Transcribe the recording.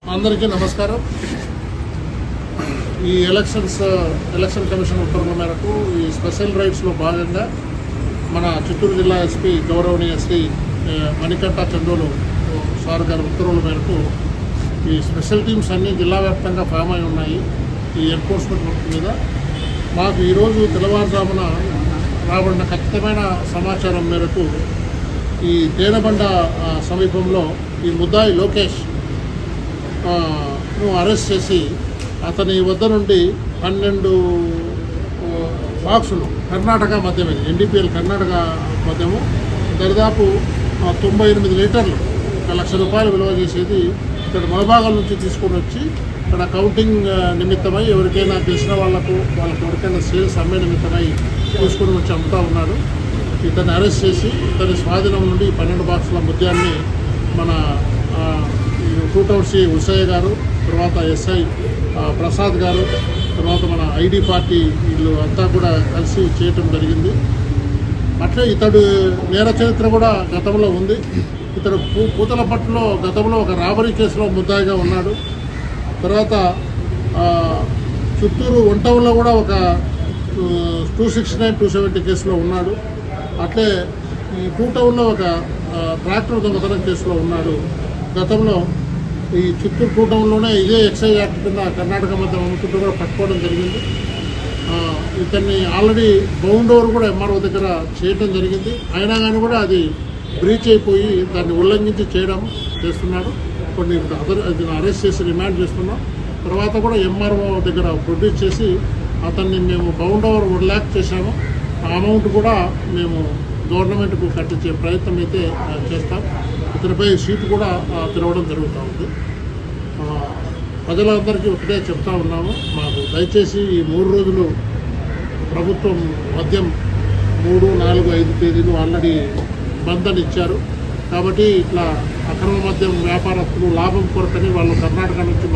అందరికీ నమస్కారం. ఈ ఎలక్షన్ కమిషన్ ఉత్తర్వుల మేరకు ఈ స్పెషల్ రైడ్స్లో భాగంగా మన చిత్తూరు జిల్లా ఎస్పీ గౌరవనీయ శ్రీ మణికంఠ చందోలు సార్ గారి ఉత్తర్వుల మేరకు ఈ స్పెషల్ టీమ్స్ అన్నీ జిల్లా వ్యాప్తంగా ఫామ్ అయి ఉన్నాయి. ఈ ఎన్ఫోర్స్మెంట్ వర్క్ మీద మాకు ఈరోజు తెల్లవారుజామున రాబడిన ఖచ్చితమైన సమాచారం మేరకు ఈ తేనెబండ సమీపంలో ఈ ముద్దాయి లోకేష్ అరెస్ట్ చేసి అతని వద్ద నుండి 12 బాక్సులు కర్ణాటక మద్యం, ఎన్డీపీఎల్ కర్ణాటక మద్యము దాదాపు 98 లీటర్లు, 1 లక్ష రూపాయలు విలువ చేసేది ఇక్కడ మొలబాగల నుంచి తీసుకొని వచ్చి ఇక్కడ కౌంటింగ్ నిమిత్తమై ఎవరికైనా తెలిసిన వాళ్ళకి ఎవరికైనా సేల్స్ అమ్మే నిమిత్తమై తీసుకొని వచ్చి అమ్ముతూ ఉన్నాడు. ఇతన్ని అరెస్ట్ చేసి ఇతని స్వాధీనం నుండి 12 బాక్సుల మద్యాన్ని మన టూటౌన్సీ ఉసయ్య గారు, తర్వాత ఎస్ఐ ప్రసాద్ గారు, తర్వాత మన ఐడి పార్టీ వీళ్ళు అంతా కూడా కలిసి చేయటం జరిగింది. అట్లే ఇతడు నేర చరిత్ర కూడా గతంలో ఉంది. ఇతడు పూతలపట్టులో గతంలో ఒక రాబరీ కేసులో ముద్దాయిగా ఉన్నాడు. తర్వాత చిత్తూరు వంటౌన్లో కూడా ఒక 269, 270 కేసులో ఉన్నాడు. అట్లే ఈ టూటౌన్లో ఒక ట్రాక్టర్ దొంగతనం కేసులో ఉన్నాడు. గతంలో ఈ చిత్తూరు టూటౌన్లోనే ఇదే ఎక్సైజ్ యాక్ట్ కింద కర్ణాటక మద్యం అమ్ముకుంటూ కూడా పట్టుకోవడం జరిగింది. ఇతన్ని ఆల్రెడీ బౌండ్ ఓవర్ కూడా ఎంఆర్ఓ దగ్గర చేయడం జరిగింది. అయినా కానీ కూడా అది బ్రీచ్ అయిపోయి దాన్ని ఉల్లంఘించి చేస్తున్నాడు. కొన్ని అరెస్ట్ చేసి రిమాండ్ చేస్తున్నాం. తర్వాత కూడా ఎంఆర్ఓ దగ్గర ప్రొడ్యూస్ చేసి అతన్ని మేము బౌండ్ ఓవర్ 1 lakh చేశాము. ఆ అమౌంట్ కూడా మేము గవర్నమెంట్కు కట్టించే ప్రయత్నం అయితే చేస్తాం. ఇతనిపై సీటు కూడా తిరగడం జరుగుతూ ఉంది. ప్రజలందరికీ ఒకటే చెప్తా ఉన్నాము, మాకు దయచేసి ఈ 3 రోజులు ప్రభుత్వం మద్యం 3, 4, 5 తేదీలు ఆల్రెడీ బంద్ అని ఇచ్చారు. కాబట్టి ఇట్లా అక్రమ మద్యం వ్యాపారస్తులు లాభం కొరకని వాళ్ళు కర్ణాటక నుంచి